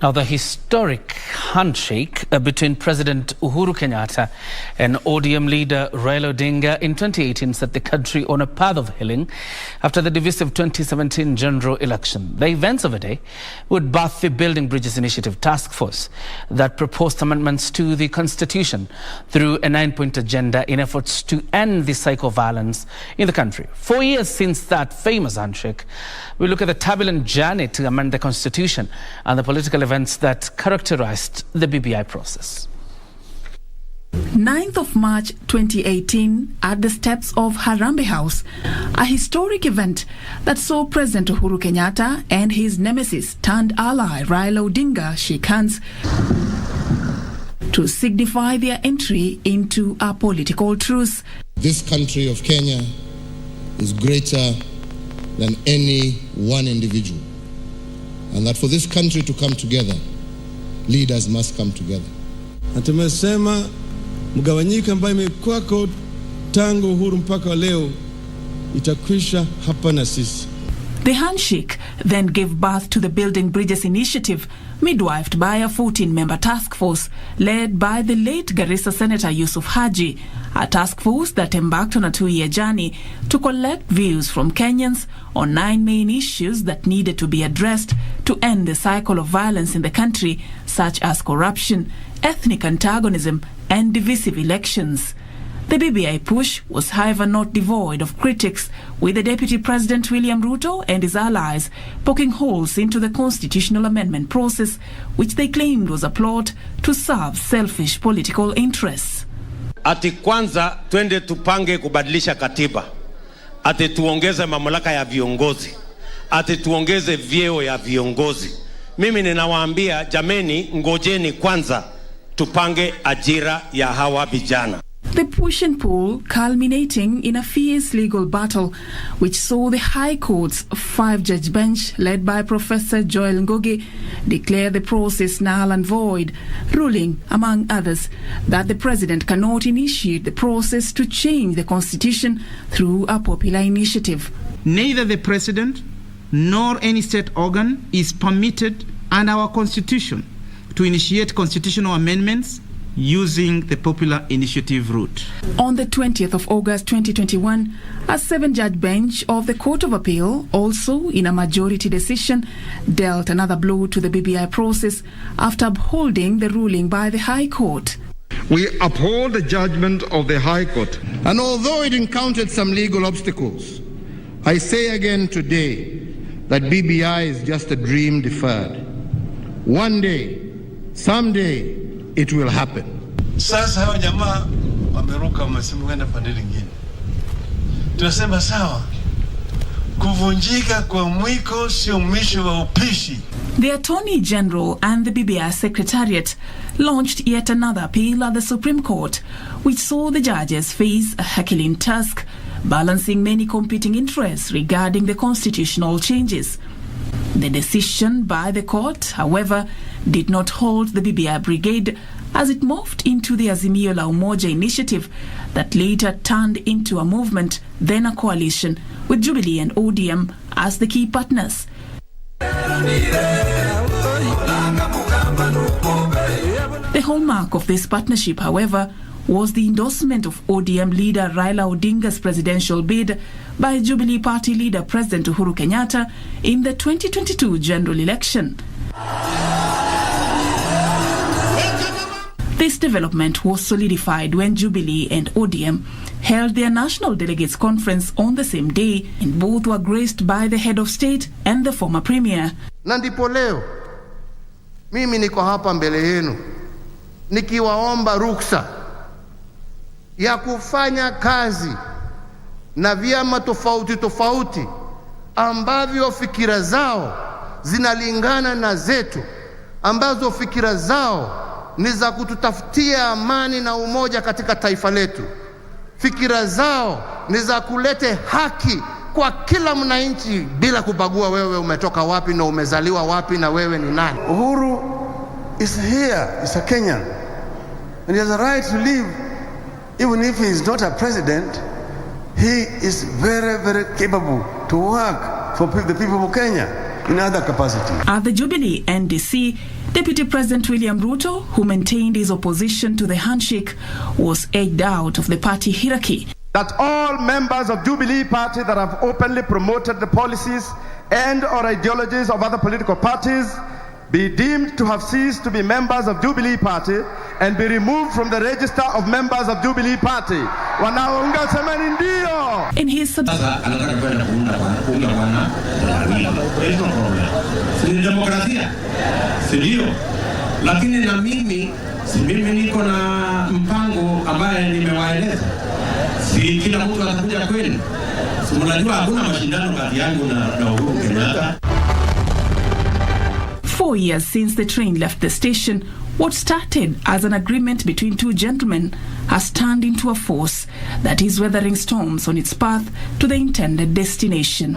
Now, the historic handshake between President Uhuru Kenyatta and ODM leader Raila Odinga in 2018 set the country on a path of healing after the divisive 2017 general election. The events of the day would birth the Building Bridges Initiative task force that proposed amendments to the constitution through a 9-point agenda in efforts to end the cycle of violence in the country. 4 years since that famous handshake, we look at the turbulent journey to amend the constitution and the political events that characterized the BBI process. 9th of March 2018 at the steps of Harambee House, a historic event that saw President Uhuru Kenyatta and his nemesis turned ally Raila Odinga shake hands to signify their entry into a political truce. This country of Kenya is greater than any one individual, and that for this country to come together, leaders must come together. Na tumesema mgawanyiko ambayo imekuwako tangu uhuru mpaka leo itakwisha hapa na sisi. The handshake then gave birth to the Building Bridges Initiative, midwifed by a 14-member task force led by the late Garissa Senator Yusuf Haji, a task force that embarked on a 2-year journey to collect views from Kenyans on 9 main issues that needed to be addressed to end the cycle of violence in the country, such as corruption, ethnic antagonism, and divisive elections. The BBI push was, however, not devoid of critics, with the Deputy President William Ruto and his allies poking holes into the constitutional amendment process, which they claimed was a plot to serve selfish political interests. Ati kwanza twende tupange kubadilisha katiba, ati tuongeze mamlaka ya viongozi, ati tuongeze vyeo ya viongozi. Mimi ninawaambia jameni, ngojeni kwanza tupange ajira ya hawa vijana. The push and pull culminating in a fierce legal battle which saw the High Court's 5-judge bench led by Professor Joel Ngugi declare the process null and void, ruling, among others, that the president cannot initiate the process to change the constitution through a popular initiative. Neither the president nor any state organ is permitted under our constitution to initiate constitutional amendments using the popular initiative route. On the 20th of August 2021, a 7-judge bench of the Court of Appeal, also in a majority decision, dealt another blow to the BBI process after upholding the ruling by the High Court. We uphold the judgment of the High Court. And although it encountered some legal obstacles, I say again today that BBI is just a dream deferred. One day, someday, it will happen. Sasa hao jamaa wameruka wamesema kwenda pande nyingine. Tunasema sawa. Kuvunjika kwa mwiko sio mwisho wa upishi. The Attorney General and the BBI Secretariat launched yet another appeal at the Supreme Court, which saw the judges face a Herculean task, balancing many competing interests regarding the constitutional changes. The decision by the court, however, did not hold the BBI brigade as it morphed into the Azimio la Umoja initiative that later turned into a movement, then a coalition, with Jubilee and ODM as the key partners. The hallmark of this partnership, however, was the endorsement of ODM leader Raila Odinga's presidential bid by Jubilee Party leader President Uhuru Kenyatta in the 2022 general election. This development was solidified when Jubilee and ODM held their National Delegates Conference on the same day, and both were graced by the head of state and the former premier. Na ndipo leo mimi niko hapa mbele yenu nikiwaomba ruksa ya kufanya kazi na vyama tofauti tofauti ambavyo fikira zao zinalingana na zetu, ambazo fikira zao ni za kututafutia amani na umoja katika taifa letu. Fikira zao ni za kulete haki kwa kila mwananchi bila kubagua wewe umetoka wapi na umezaliwa wapi na wewe ni nani. Uhuru is here, is a Kenyan, and he has a right to live. Even if he is not a president, he is very, very capable to work for the people of Kenya. in other capacity. At the Jubilee NDC, Deputy President William Ruto, who maintained his opposition to the handshake, was edged out of the party hierarchy. That all members of Jubilee Party that have openly promoted the policies and or ideologies of other political parties be deemed to have ceased to be members of Jubilee Party and be removed from the register of members of Jubilee Party. Wanaunga semeni ndio. In his demokrasia. Ndio. Lakini na mimi niko na mpango ambaye nimewaeleza. Si kila mtu atakuja kwenu. Si mnajua hakuna mashindano kati yangu na Uhuru Kenyatta. 4 years since the train left the station, what started as an agreement between two gentlemen has turned into a force that is weathering storms on its path to the intended destination.